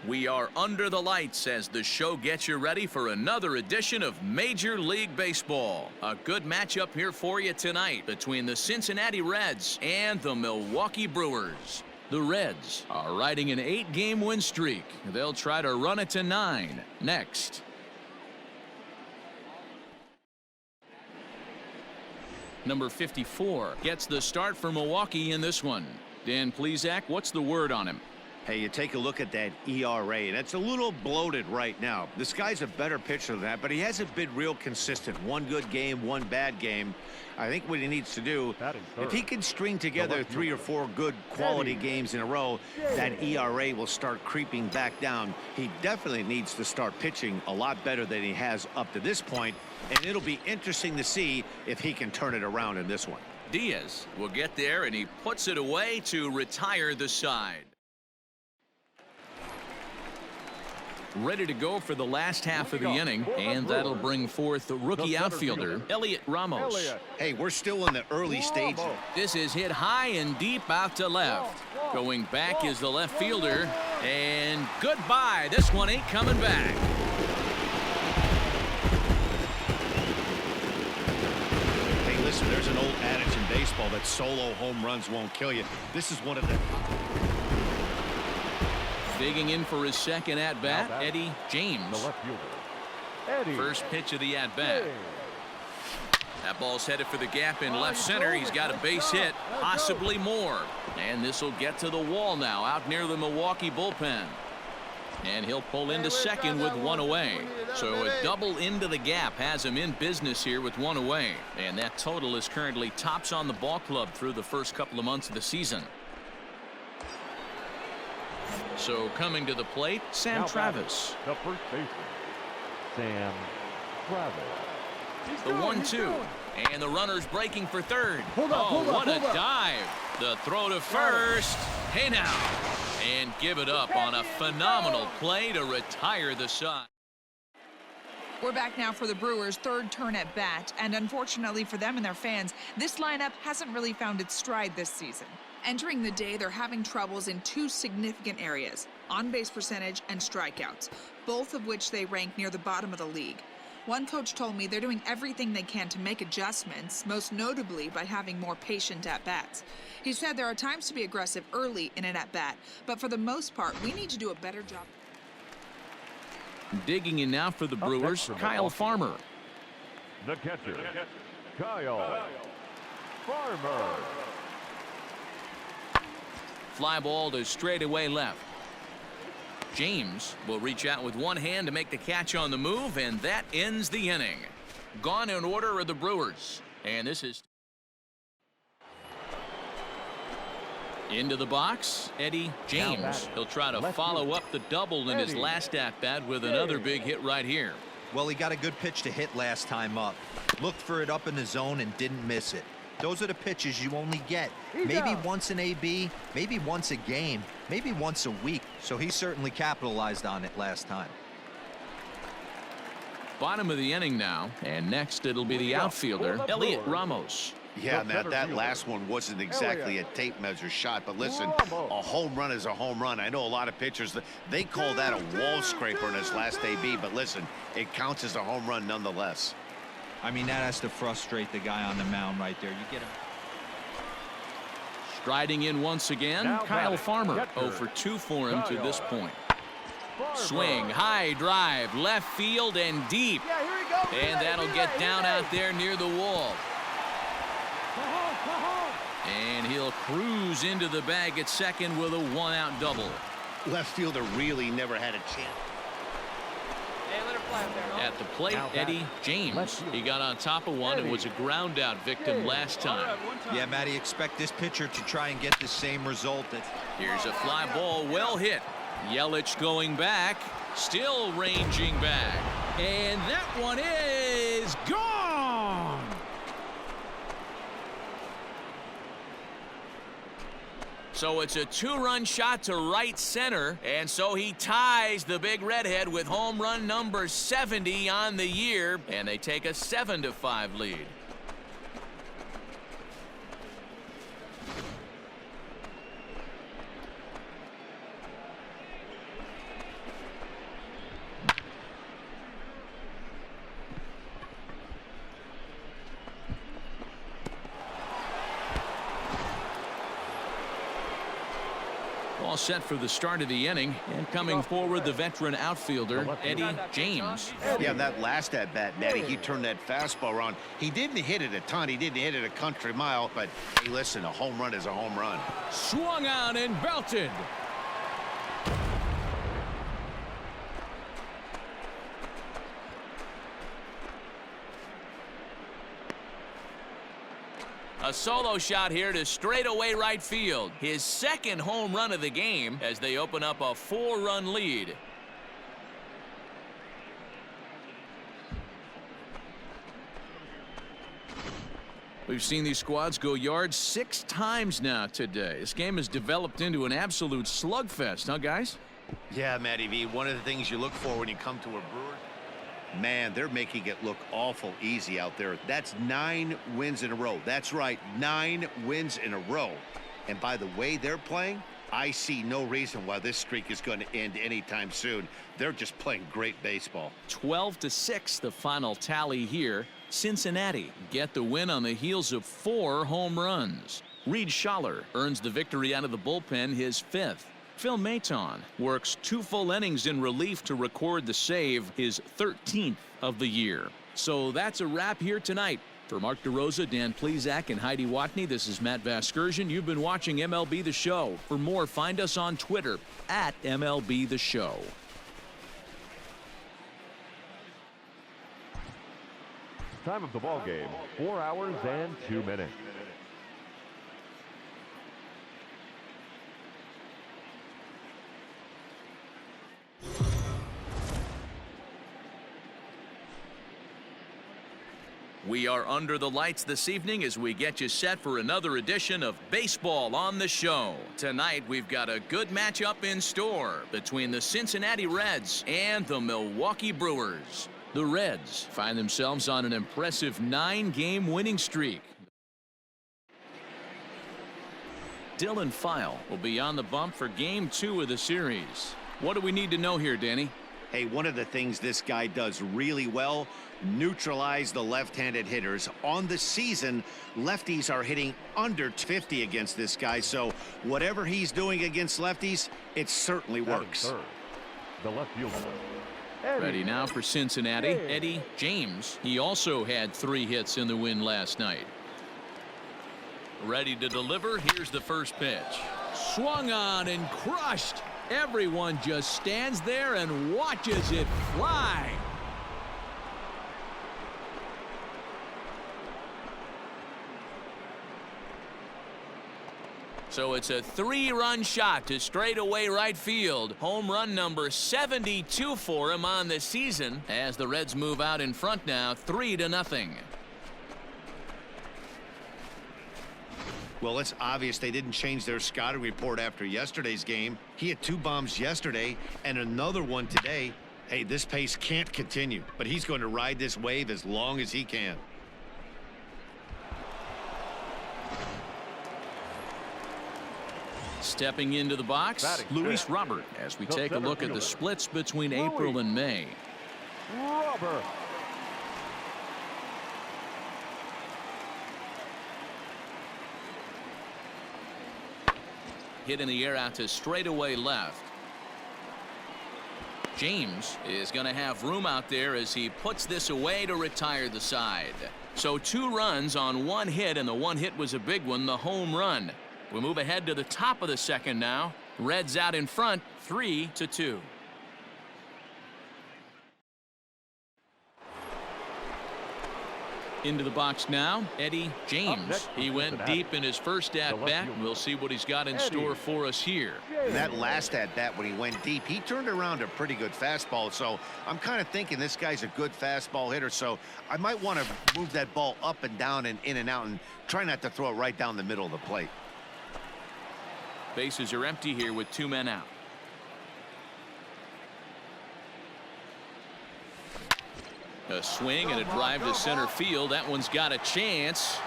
We are under the lights as the show gets you ready for another edition of Major League Baseball. A good matchup here for you tonight between the Cincinnati Reds and the Milwaukee Brewers. The Reds are riding an 8-game win streak. They'll try to run it to 9 next. Number 54 gets the start for Milwaukee in this one. Dan Plesac, what's the word on him? Hey, you take a look at that ERA, and it's a little bloated right now. This guy's a better pitcher than that, but he hasn't been real consistent. One good game, one bad game. I think what he needs to do, if he can string together 3 or 4 good quality games in a row, that ERA will start creeping back down. He definitely needs to start pitching a lot better than he has up to this point, and it'll be interesting to see if he can turn it around in this one. Diaz will get there, and he puts it away to retire the side. Ready to go for the last half of the inning, and that'll bring forth the rookie outfielder, Elliot Ramos. Hey, we're still in the early stages. This is hit high and deep out to left. Going back is the left fielder, and goodbye. This one ain't coming back. Hey, listen, there's an old adage in baseball that solo home runs won't kill you. This is one of them. Digging in for his second at-bat, Eddie James. First pitch of the at-bat. That ball's headed for the gap in left center. He's got a base hit, possibly more. And this will get to the wall now, out near the Milwaukee bullpen. And he'll pull into second with 1 away. So a double into the gap has him in business here with 1 away. And that total is currently tops on the ball club through the first couple of months of the season. So coming to the plate, Sam Travis. The first baseman, Sam Travis. The 1-2. And the runner's breaking for third. Hold what a up. dive. The throw to first. Hey now. And give it up on a phenomenal play to retire the side. We're back now for the Brewers' third turn at bat, and unfortunately for them and their fans, this lineup hasn't really found its stride this season. Entering the day, they're having troubles in 2 significant areas, on-base percentage and strikeouts, both of which they rank near the bottom of the league. One coach told me they're doing everything they can to make adjustments, most notably by having more patient at-bats. He said there are times to be aggressive early in an at-bat, but for the most part, we need to do a better job. Digging in now for the Brewers, Kyle Farmer. The catcher, Kyle Farmer. Fly ball to straightaway left. James will reach out with one hand to make the catch on the move, and that ends the inning. Gone in order are the Brewers. And this is into the box, Eddie James. He'll try to follow up the double in his last at-bat with another big hit right here. Well, he got a good pitch to hit last time up. Looked for it up in the zone and didn't miss it. Those are the pitches you only get. Maybe once an AB, maybe once a game, maybe once a week. So he certainly capitalized on it last time. Bottom of the inning now, and next it'll be the outfielder, Elliot Ramos. Yeah, Matt, that last one wasn't exactly a tape measure shot, but listen, a home run is a home run. I know a lot of pitchers, they call that a wall scraper in his last AB, but listen, it counts as a home run nonetheless. I mean, that has to frustrate the guy on the mound right there. You get him. Striding in once again, Kyle Farmer. 0 for 2 for him to this point. Swing, high drive, left field and deep. And that'll get down out there near the wall. And he'll cruise into the bag at second with a 1-out double. Left fielder really never had a chance. At the plate, Eddie James. He got on top of one and was a ground out victim last time. Yeah, Matty, expect this pitcher to try and get the same result. Here's a fly ball, well hit. Yelich going back, still ranging back. And that one is gone. So it's a 2-run shot to right center, and so he ties the big redhead with home run number 70 on the year, and they take a 7-5 lead. set for the start of the inning. And coming forward, the veteran outfielder, Eddie James. Yeah, that last at-bat, Matty, he turned that fastball around. He didn't hit it a ton. He didn't hit it a country mile. But, hey, listen, a home run is a home run. Swung on and belted. A solo shot here to straightaway right field. His second home run of the game as they open up a 4-run lead. We've seen these squads go yards 6 times now today. This game has developed into an absolute slugfest, huh, guys? Yeah, Matty V, one of the things you look for when you come to a Brewers, man, they're making it look awful easy out there. That's 9 wins in a row. That's right, 9 wins in a row. And by the way they're playing, I see no reason why this streak is going to end anytime soon. They're just playing great baseball. 12-6, the final tally here. Cincinnati get the win on the heels of 4 home runs. Reed Schaller earns the victory out of the bullpen, his 5th. Phil Maton works 2 full innings in relief to record the save, his 13th of the year. So that's a wrap here tonight. For Mark DeRosa, Dan Plesac, and Heidi Watney, this is Matt Vasgersian. You've been watching MLB The Show. For more, find us on Twitter at MLB The Show. Time of the ball game, 4 hours and 2 minutes. We are under the lights this evening as we get you set for another edition of Baseball on the Show. Tonight, we've got a good matchup in store between the Cincinnati Reds and the Milwaukee Brewers. The Reds find themselves on an impressive 9-game winning streak. Dylan File will be on the bump for Game 2 of the series. What do we need to know here, Danny? Hey, one of the things this guy does really well, neutralize the left-handed hitters. On the season, lefties are hitting under 50 against this guy, so whatever he's doing against lefties, it certainly works. The left fielder. Ready now for Cincinnati, Eddie James. He also had 3 hits in the win last night. Ready to deliver. Here's the first pitch. Swung on and crushed. Everyone just stands there and watches it fly. So it's a 3-run shot to straightaway right field. Home run number 72 for him on the season as the Reds move out in front now 3-0. Well, it's obvious they didn't change their scouting report after yesterday's game. He had 2 bombs yesterday and another one today. Hey, this pace can't continue, but he's going to ride this wave as long as he can. Stepping into the box, Luis Robert, as we take a look at the splits between April and May. Robert. Hit in the air out to straightaway left. James is going to have room out there as he puts this away to retire the side. So 2 runs on 1 hit, and the 1 hit was a big one, the home run. We move ahead to the top of the second now. Reds out in front, 3-2. Into the box now, Eddie James. He went deep in his first at-bat. We'll see what he's got in store for us here. That last at-bat when he went deep, he turned around a pretty good fastball. So I'm kind of thinking this guy's a good fastball hitter. So I might want to move that ball up and down and in and out and try not to throw it right down the middle of the plate. Bases are empty here with 2 men out. A swing and a drive to center field. That one's got a chance.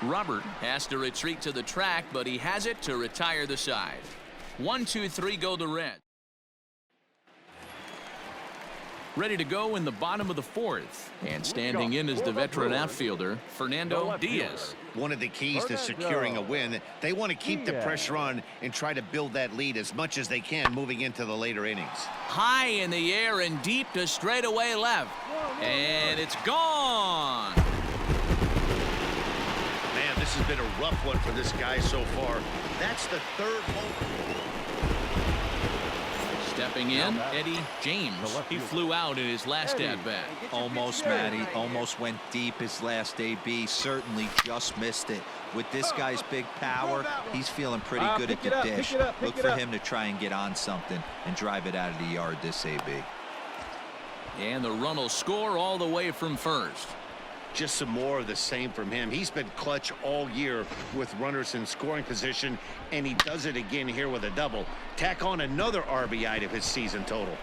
Robert has to retreat to the track, but he has it to retire the side. 1-2-3 go the Reds. Ready to go in the bottom of the fourth. And standing in is the veteran outfielder, Fernando Diaz. One of the keys to securing a win, they want to keep the pressure on and try to build that lead as much as they can moving into the later innings. High in the air and deep to straightaway left. And it's gone. Man, this has been a rough one for this guy so far. That's the third home. Stepping in, Eddie James. He flew out in his last at-bat. Almost, Matty. Almost went deep his last AB. Certainly just missed it. With this guy's big power, he's feeling pretty good at the dish. Look for him to try and get on something and drive it out of the yard this AB. And the run will score all the way from first. Just some more of the same from him. He's been clutch all year with runners in scoring position, and he does it again here with a double. Tack on another RBI to his season total.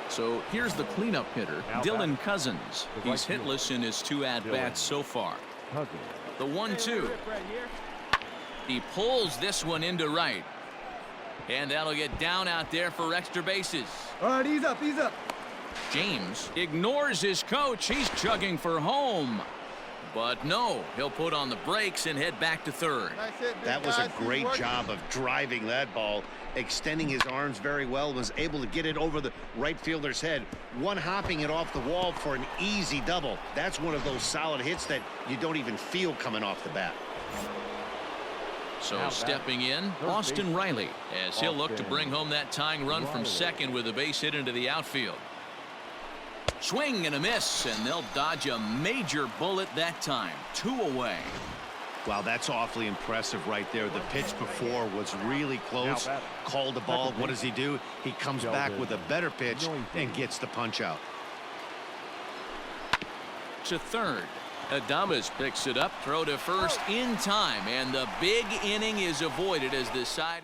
So here's the cleanup hitter, Dylan Cousins. He's hitless in his 2 at-bats so far. The 1-2. He pulls this one into right. And that'll get down out there for extra bases. All right, ease up, ease up. James ignores his coach. He's chugging for home. But no, he'll put on the brakes and head back to third. That was a great job of driving that ball, extending his arms very well, was able to get it over the right fielder's head, one-hopping it off the wall for an easy double. That's one of those solid hits that you don't even feel coming off the bat. So stepping in, Austin Riley, as he'll look to bring home that tying run from second with a base hit into the outfield. Swing and a miss, and they'll dodge a major bullet that time. 2 away. Wow, that's awfully impressive right there. The pitch before was really close. Called the ball. What does he do? He comes back with a better pitch and gets the punch out. To third. Adames picks it up. Throw to first in time, and the big inning is avoided as the side.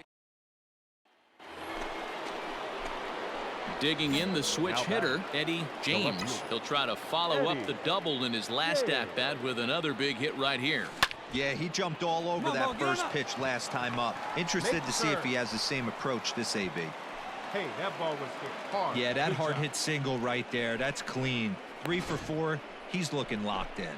Digging in the switch hitter, Eddie James. He'll try to follow up the double in his last at-bat with another big hit right here. Yeah, he jumped all over that first pitch last time up. Interested to see if he has the same approach this AB. Hey, that ball was hit hard. Yeah, that hard hit single right there. That's clean. 3 for 4. He's looking locked in.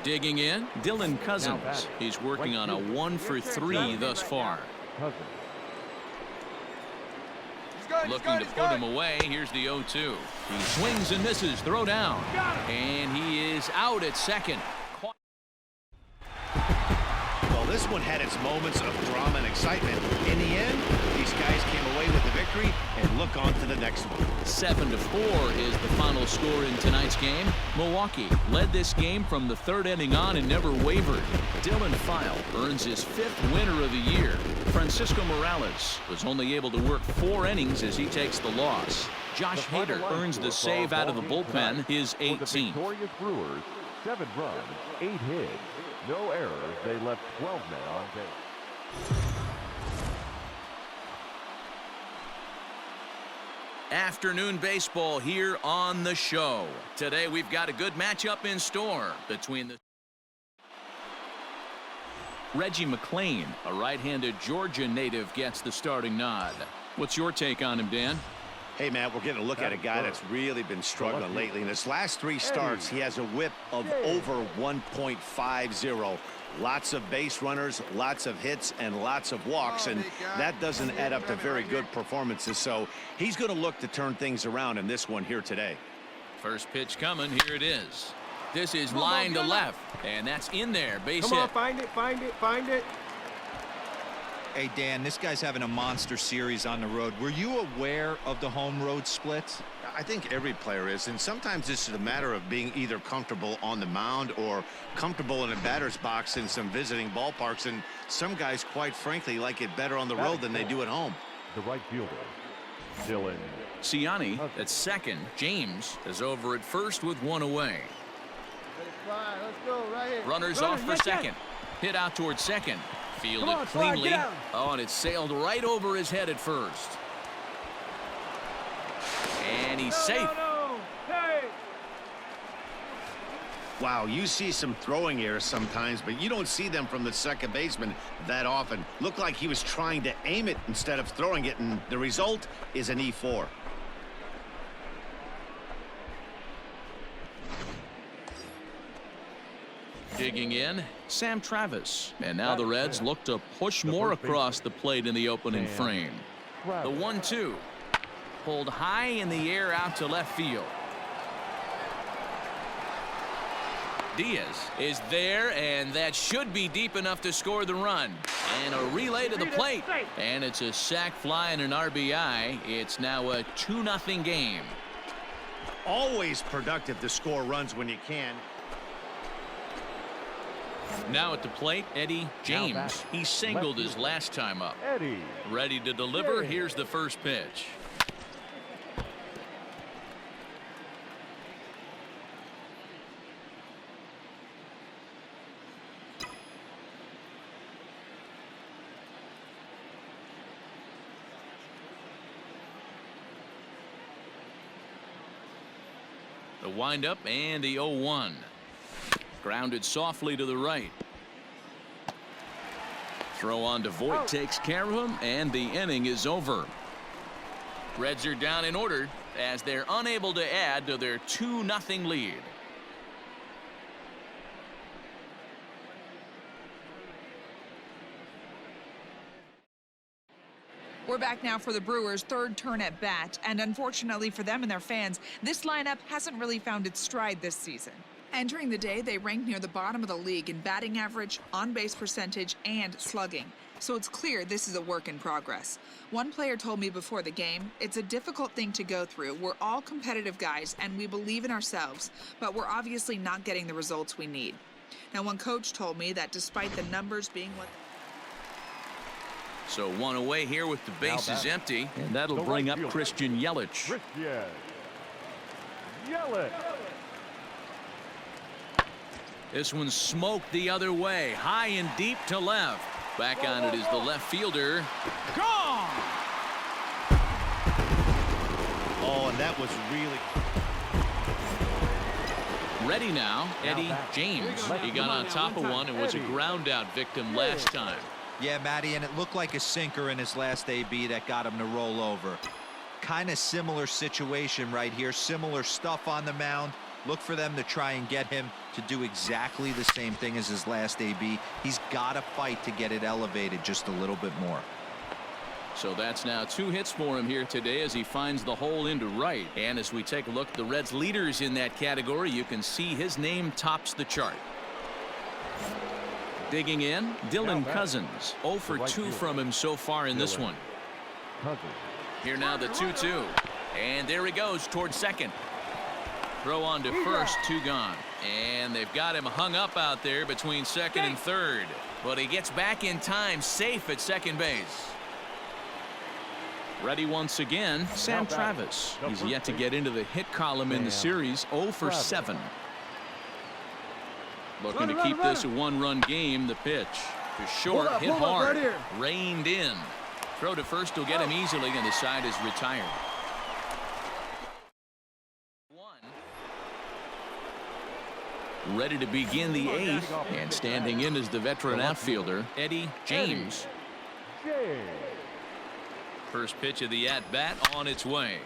Digging in, Dylan Cousins. He's working on a 1 for 3 thus far. Looking to put him away. Here's the 0-2. He swings and misses. Throw down. And he is out at second. Well, this one had its moments of drama and excitement. In the end, these guys came away with the victory and look on to the next one. 7-4 is the final score in tonight's game. Milwaukee led this game from the 3rd inning on and never wavered. Dylan File earns his 5th winner of the year. Francisco Morales was only able to work 4 innings as he takes the loss. Josh Hader earns the save out of the bullpen, his 18th. Victorious Brewers, 7 runs, 8 hits, no errors. They left 12 men on base. Afternoon baseball here on the show. Today we've got a good matchup in store between the Reggie McClain, a right-handed Georgia native, gets the starting nod. What's your take on him, Dan? Hey, Matt, we're getting a look at a guy that's really been struggling lately. In his last 3 starts, he has a whip of over 1.50. Lots of base runners, lots of hits, and lots of walks, and that doesn't add up to very good performances. So he's going to look to turn things around in this one here today. First pitch coming. Here it is. This is line to left, and that's in there. Base hit. Come on, find it, find it, find it. Hey, Dan, this guy's having a monster series on the road. Were you aware of the home road splits? I think every player is, and sometimes this is a matter of being either comfortable on the mound or comfortable in a batter's box in some visiting ballparks, and some guys, quite frankly, like it better on the road than they do at home. The right fielder, Dylan. Ciani at second. James is over at first with 1 away. Let's go, right here. Runners off for second. Hit out towards second. Fielded cleanly. Oh, and it sailed right over his head at first. And he's safe. Hey. Wow, you see some throwing errors sometimes, but you don't see them from the second baseman that often. Looked like he was trying to aim it instead of throwing it, and the result is an E4. Digging in, Sam Travis. And now the Reds look to push more across the plate in the opening frame. The 1-2. Pulled high in the air out to left field. Diaz is there, and that should be deep enough to score the run. And a relay to the plate. And it's a sac fly and an RBI. It's now a 2-0 game. Always productive to score runs when you can. Now at the plate, Eddie James. He singled his last time up. Eddie. Ready to deliver. Here's the first pitch. The windup and the 0-1. Grounded softly to the right. Throw on to Voit takes care of him, and the inning is over. Reds are down in order as they're unable to add to their 2-0 lead. We're back now for the Brewers' third turn at bat, and unfortunately for them and their fans, this lineup hasn't really found its stride this season. Entering the day, they ranked near the bottom of the league in batting average, on-base percentage, and slugging. So it's clear this is a work in progress. One player told me before the game, it's a difficult thing to go through. We're all competitive guys, and we believe in ourselves, but we're obviously not getting the results we need. Now, one coach told me that despite the numbers being what... So one away here with the bases empty, and that'll bring up Christian Yelich. This one's smoked the other way, high and deep to left. Back on it is the left fielder. Gone! Oh, and that was really... Ready now, Eddie James. He got on top of one and was a ground out victim last time. Yeah, Matty, and it looked like a sinker in his last AB that got him to roll over. Kind of similar situation right here. Similar stuff on the mound. Look for them to try and get him to do exactly the same thing as his last AB. He's got to fight to get it elevated just a little bit more. So that's now 2 hits for him here today as he finds the hole into right. And as we take a look at the Reds leaders in that category, you can see his name tops the chart. Digging in, Dylan Cousins. 0 for 2 from him so far in this one. Here now the 2-2. And there he goes towards second. Throw on to first, 2 gone. And they've got him hung up out there between second and third. But he gets back in time, safe at second base. Ready once again, Sam Travis. He's yet to get into the hit column in the series, 0 for 7. Looking to keep this a 1-run game. The pitch to short, hit hard, reined in. Throw to first will get him easily, and the side is retired. 1. Ready to begin the 8th, and standing in is the veteran outfielder, Eddie James. First pitch of the at-bat on its way.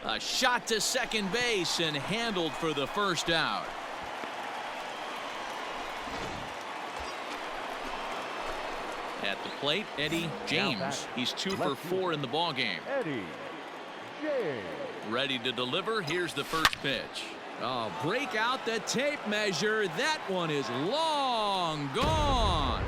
A shot to second base and handled for the first out. At the plate, Eddie James. He's 2 for 4 in the ballgame. Ready to deliver. Here's the first pitch. Oh, break out the tape measure. That one is long gone.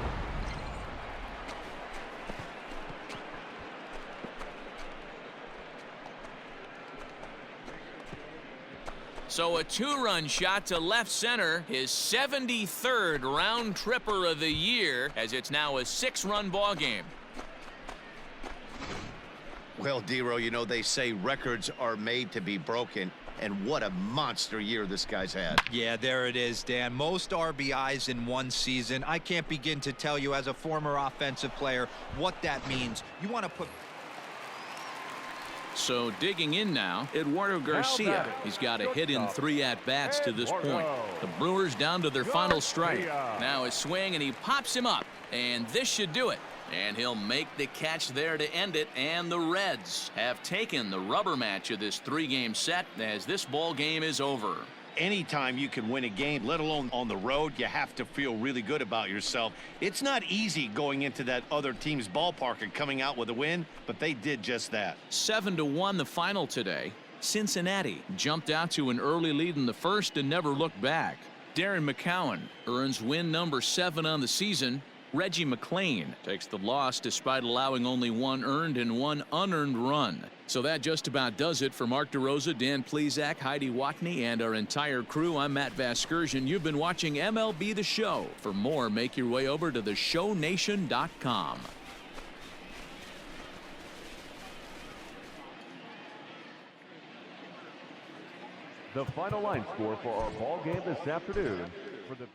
So a 2-run shot to left center, his 73rd round tripper of the year, as it's now a 6-run ball game. Well, Dero, you know, they say records are made to be broken, and what a monster year this guy's had. Yeah, there it is, Dan. Most RBIs in one season. I can't begin to tell you as a former offensive player what that means. You want to put... So digging in now, Eduardo Garcia. He's got a hit in 3 at-bats to this point. The Brewers down to their final strike. Now a swing, and he pops him up. And this should do it. And he'll make the catch there to end it. And the Reds have taken the rubber match of this 3-game set as this ball game is over. Anytime you can win a game, let alone on the road, you have to feel really good about yourself. It's not easy going into that other team's ballpark and coming out with a win, but they did just that. 7-1 the final today. Cincinnati jumped out to an early lead in the first and never looked back. Darren McCowan earns win number 7 on the season. Reggie McClain takes the loss despite allowing only 1 earned and 1 unearned run. So that just about does it for Mark DeRosa, Dan Plesac, Heidi Watney, and our entire crew. I'm Matt Vasgersian. You've been watching MLB The Show. For more, make your way over to theshownation.com. The final line score for our ball game this afternoon for the